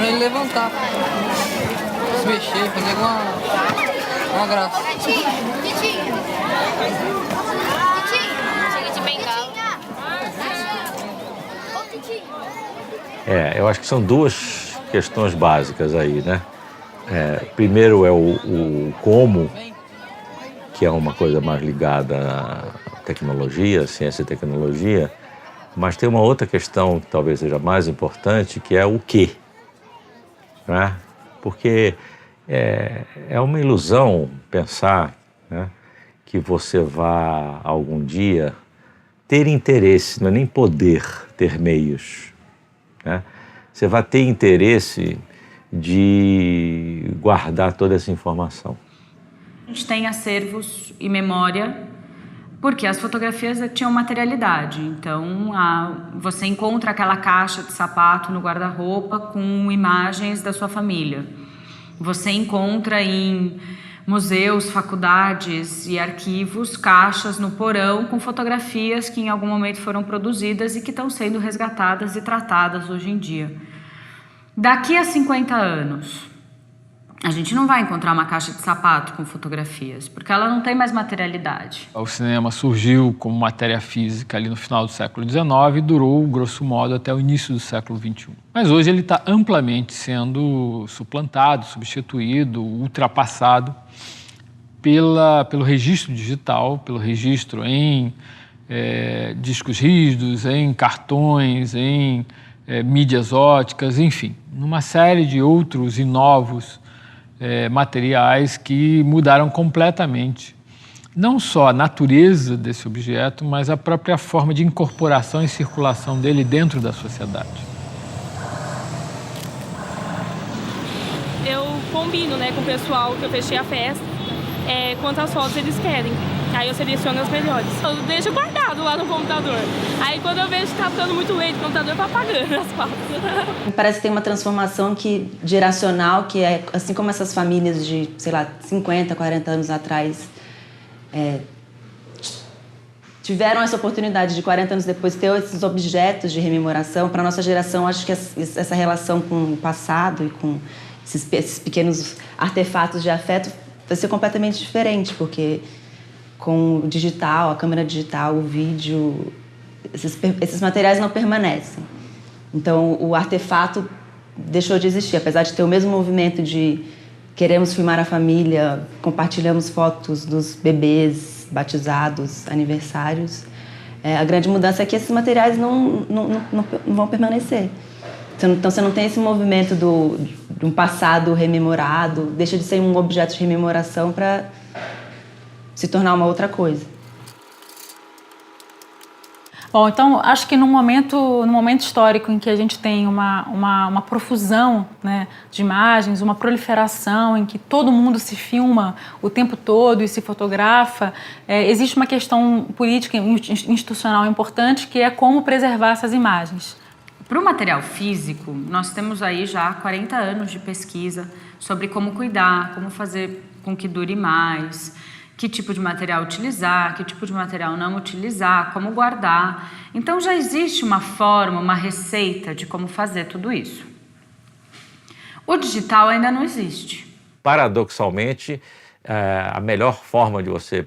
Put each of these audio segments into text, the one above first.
esperando ele levantar, se mexer, fazer alguma graça. Chega de bengala. Eu acho que são duas questões básicas aí, né? Primeiro é o como, que é uma coisa mais ligada à tecnologia, ciência e tecnologia, mas tem uma outra questão que talvez seja mais importante, que é o quê, né? Porque é uma ilusão pensar, né, que você vá algum dia ter interesse, não é nem poder ter meios, né? Você vai ter interesse de guardar toda essa informação. A gente tem acervos e memória, porque as fotografias tinham materialidade. Então, você encontra aquela caixa de sapato no guarda-roupa com imagens da sua família. Você encontra em museus, faculdades e arquivos caixas no porão com fotografias que em algum momento foram produzidas e que estão sendo resgatadas e tratadas hoje em dia. Daqui a 50 anos, a gente não vai encontrar uma caixa de sapato com fotografias, porque ela não tem mais materialidade. O cinema surgiu como matéria física ali no final do século XIX e durou, grosso modo, até o início do século XXI. Mas hoje ele está amplamente suplantado, substituído, ultrapassado pelo registro digital, pelo registro em discos rígidos, em cartões, em mídias óticas, enfim, numa série de outros e novos materiais que mudaram completamente não só a natureza desse objeto, mas a própria forma de incorporação e circulação dele dentro da sociedade. Eu combino, né, com o pessoal que eu fechei a festa, quantas fotos eles querem. Aí eu seleciono as melhores. Eu deixo guardado lá no computador. Aí quando eu vejo que tá ficando muito lento o computador, eu vou apagando as fotos. Parece que tem uma transformação geracional, que é assim como essas famílias de, sei lá, 50, 40 anos atrás tiveram essa oportunidade de 40 anos depois ter esses objetos de rememoração. Para a nossa geração, acho que essa relação com o passado e com esses pequenos artefatos de afeto vai ser completamente diferente, porque com o digital, a câmera digital, o vídeo, esses materiais não permanecem. Então, o artefato deixou de existir, apesar de ter o mesmo movimento de queremos filmar a família, compartilhamos fotos dos bebês, batizados, aniversários. A grande mudança é que esses materiais não vão permanecer. Então, você não tem esse movimento de um passado rememorado, deixa de ser um objeto de rememoração para se tornar uma outra coisa. Bom, então acho que no momento histórico em que a gente tem uma profusão, né, de imagens, uma proliferação em que todo mundo se filma o tempo todo e se fotografa, existe uma questão política institucional importante, que é como preservar essas imagens. Para o material físico, nós temos aí já 40 anos de pesquisa sobre como cuidar, como fazer com que dure mais, que tipo de material utilizar, que tipo de material não utilizar, como guardar. Então já existe uma forma, uma receita de como fazer tudo isso. O digital ainda não existe. Paradoxalmente, a melhor forma de você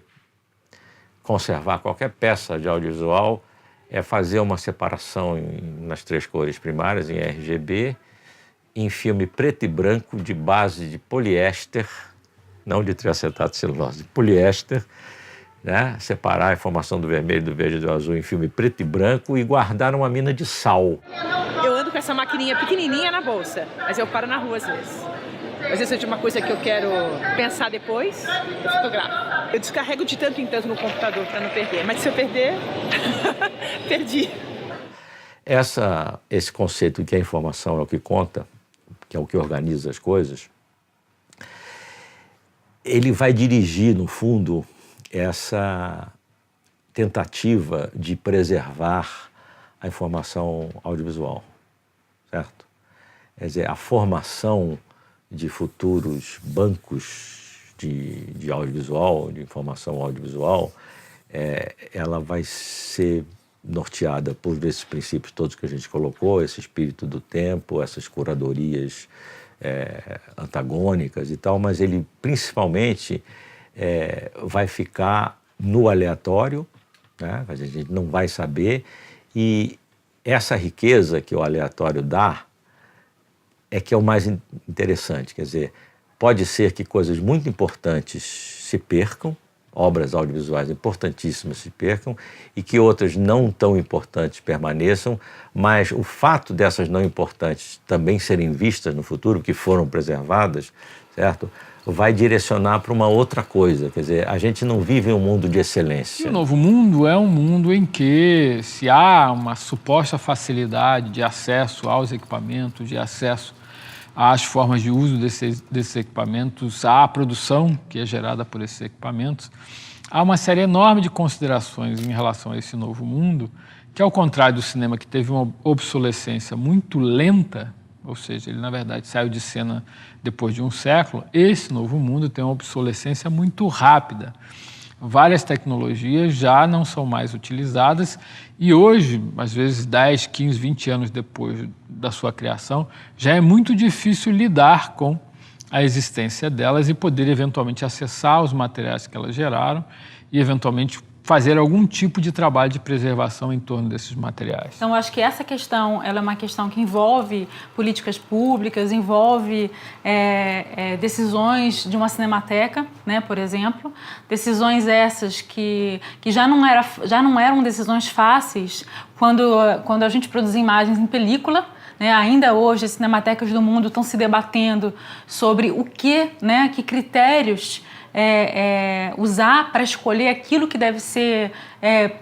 conservar qualquer peça de audiovisual é fazer uma separação nas 3 cores primárias, em RGB, em filme preto e branco de base de poliéster, não de triacetato de celulose, de poliéster, né? Separar a informação do vermelho, do verde e do azul em filme preto e branco e guardar numa mina de sal. Eu ando com essa maquininha pequenininha na bolsa, mas eu paro na rua às vezes. Às vezes é uma coisa que eu quero pensar depois, eu fotografo. Eu descarrego de tanto em tanto no computador para não perder, mas se eu perder, perdi. Esse conceito de que a informação é o que conta, que é o que organiza as coisas, ele vai dirigir, no fundo, essa tentativa de preservar a informação audiovisual, certo? Quer dizer, a formação de futuros bancos de audiovisual, de informação audiovisual, ela vai ser norteada por esses princípios todos que a gente colocou, esse espírito do tempo, essas curadorias antagônicas e tal, mas ele principalmente vai ficar no aleatório, né? A gente não vai saber, e essa riqueza que o aleatório dá é que é o mais interessante, quer dizer, pode ser que coisas muito importantes se percam, obras audiovisuais importantíssimas se percam e que outras não tão importantes permaneçam, mas o fato dessas não importantes também serem vistas no futuro, que foram preservadas, certo? Vai direcionar para uma outra coisa, quer dizer, a gente não vive em um mundo de excelência. E o novo mundo é um mundo em que, se há uma suposta facilidade de acesso aos equipamentos, de acesso às formas de uso desses equipamentos, à produção que é gerada por esses equipamentos, há uma série enorme de considerações em relação a esse novo mundo, que ao contrário do cinema, que teve uma obsolescência muito lenta, ou seja, ele na verdade saiu de cena depois de um século, esse novo mundo tem uma obsolescência muito rápida. Várias tecnologias já não são mais utilizadas e hoje, às vezes 10, 15, 20 anos depois da sua criação, já é muito difícil lidar com a existência delas e poder eventualmente acessar os materiais que elas geraram e eventualmente fazer algum tipo de trabalho de preservação em torno desses materiais. Então, eu acho que essa questão ela é uma questão que envolve políticas públicas, envolve decisões de uma cinemateca, né, por exemplo, decisões essas que já não eram decisões fáceis quando a gente produzia imagens em película. Né, ainda hoje, as cinematecas do mundo estão se debatendo sobre o que, né, que critérios usar para escolher aquilo que deve ser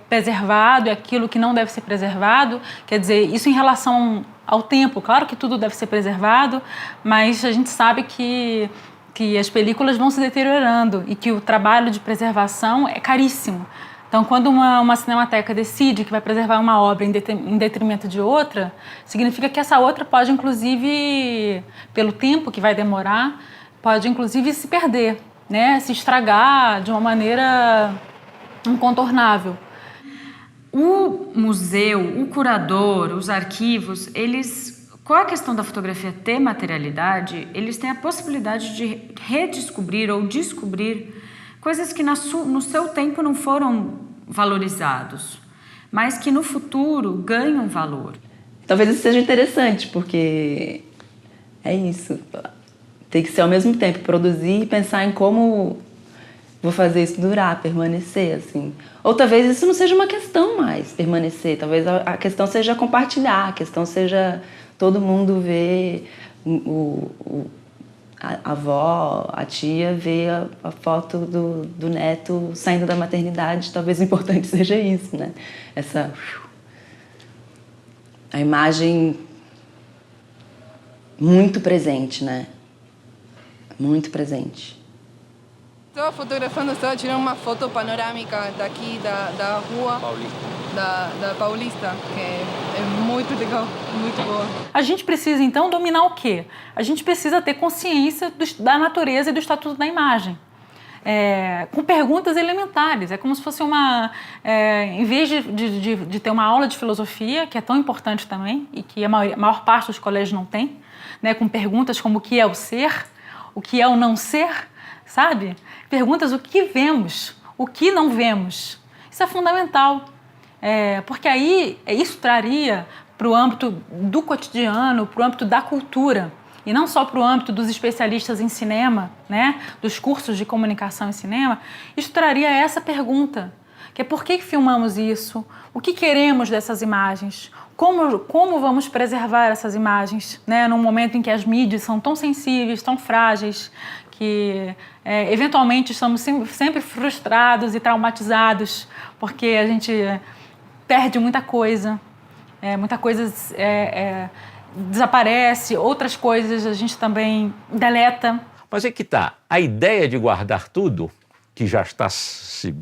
preservado e aquilo que não deve ser preservado. Quer dizer, isso em relação ao tempo. Claro que tudo deve ser preservado, mas a gente sabe que as películas vão se deteriorando e que o trabalho de preservação é caríssimo. Então, quando uma cinemateca decide que vai preservar uma obra em detrimento de outra, significa que essa outra pode, inclusive, pelo tempo que vai demorar, pode, inclusive, se perder, né? Se estragar de uma maneira incontornável. O museu, o curador, os arquivos, com a questão da fotografia ter materialidade, eles têm a possibilidade de redescobrir ou descobrir coisas que no seu tempo não foram valorizados, mas que no futuro ganham valor. Talvez isso seja interessante, porque é isso. Tem que ser ao mesmo tempo produzir e pensar em como vou fazer isso durar, permanecer, assim. Ou talvez isso não seja uma questão mais, permanecer. Talvez a questão seja compartilhar, a questão seja todo mundo ver a avó, a tia vê a foto do neto saindo da maternidade. Talvez o importante seja isso, né? A imagem muito presente, né? Muito presente. Estava fotografando, estava tirando uma foto panorâmica daqui da rua da Paulista, que é muito legal, muito boa. A gente precisa, então, dominar o quê? A gente precisa ter consciência da natureza e do estatuto da imagem. Com perguntas elementares. É como se fosse em vez de ter uma aula de filosofia, que é tão importante também, e que a maior parte dos colégios não tem, né, com perguntas como o que é o ser, o que é o não ser, sabe? Perguntas o que vemos, o que não vemos. Isso é fundamental, porque aí isso traria para o âmbito do cotidiano, para o âmbito da cultura, e não só para o âmbito dos especialistas em cinema, né, dos cursos de comunicação em cinema. Isso traria essa pergunta, que é por que filmamos isso, o que queremos dessas imagens, como vamos preservar essas imagens, né, num momento em que as mídias são tão sensíveis, tão frágeis, que eventualmente estamos sempre frustrados e traumatizados, porque a gente perde muita coisa desaparece, outras coisas a gente também deleta. Mas é que tá, a ideia de guardar tudo, que já está se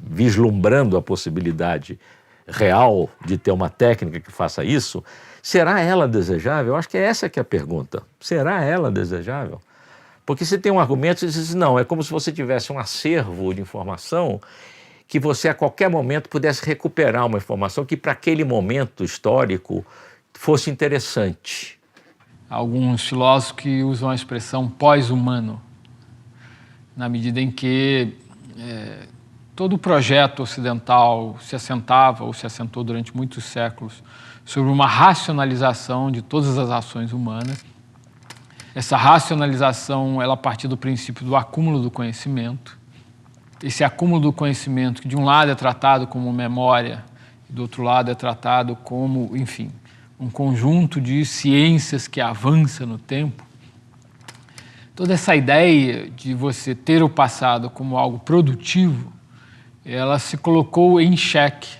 vislumbrando a possibilidade real de ter uma técnica que faça isso, será ela desejável? Eu acho que essa que é a pergunta. Será ela desejável? Porque você tem um argumento e diz assim, não, é como se você tivesse um acervo de informação que você a qualquer momento pudesse recuperar uma informação que para aquele momento histórico fosse interessante. Alguns filósofos que usam a expressão pós-humano, na medida em que todo o projeto ocidental se assentava ou se assentou durante muitos séculos sobre uma racionalização de todas as ações humanas. Essa racionalização, ela partiu do princípio do acúmulo do conhecimento. Esse acúmulo do conhecimento, que de um lado é tratado como memória, e do outro lado é tratado como, enfim, um conjunto de ciências que avança no tempo. Toda essa ideia de você ter o passado como algo produtivo, ela se colocou em xeque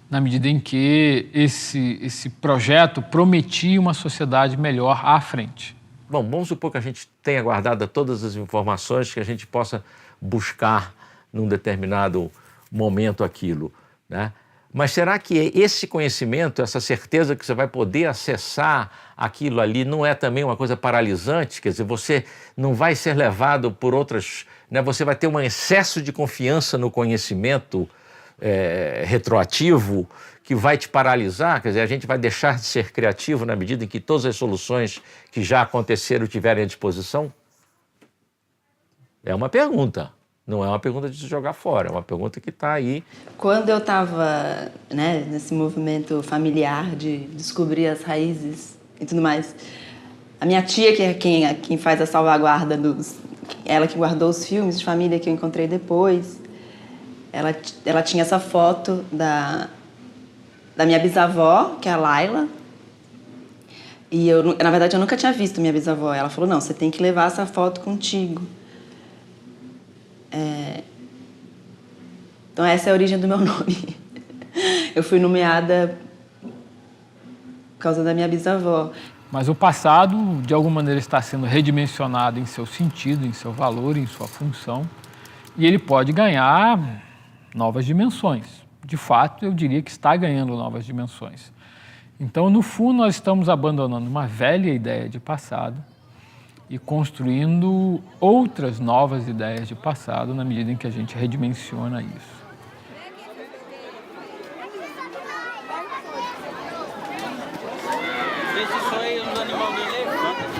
na medida em que esse projeto prometia uma sociedade melhor à frente. Bom, vamos supor que a gente tenha guardado todas as informações, que a gente possa buscar num determinado momento aquilo, né? Mas será que esse conhecimento, essa certeza que você vai poder acessar aquilo ali, não é também uma coisa paralisante? Quer dizer, você não vai ser levado por outras, né? Você vai ter um excesso de confiança no conhecimento retroativo que vai te paralisar? Quer dizer, a gente vai deixar de ser criativo na medida em que todas as soluções que já aconteceram tiverem à disposição? É uma pergunta. Não é uma pergunta de se jogar fora, é uma pergunta que está aí. Quando eu estava, né, nesse movimento familiar de descobrir as raízes e tudo mais, a minha tia, que é quem faz a salvaguarda ela que guardou os filmes de família que eu encontrei depois, ela tinha essa foto da minha bisavó, que é a Laila, e na verdade eu nunca tinha visto minha bisavó. Ela falou, não, você tem que levar essa foto contigo. Então essa é a origem do meu nome. Eu fui nomeada por causa da minha bisavó. Mas o passado, de alguma maneira, está sendo redimensionado em seu sentido, em seu valor, em sua função, e ele pode ganhar novas dimensões. De fato, eu diria que está ganhando novas dimensões. Então, no fundo, nós estamos abandonando uma velha ideia de passado e construindo outras novas ideias de passado na medida em que a gente redimensiona isso. Esse só é os animais do elefante.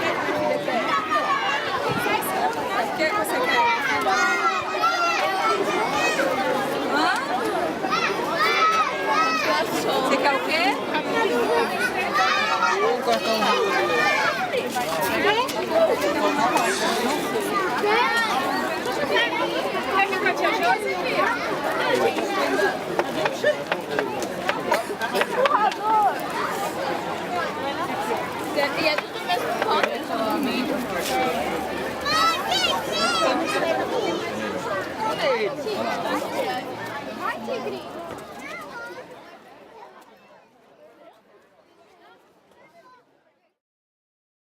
O que você quer? Você quer o quê? Um cartão E é tudo mesmo nome.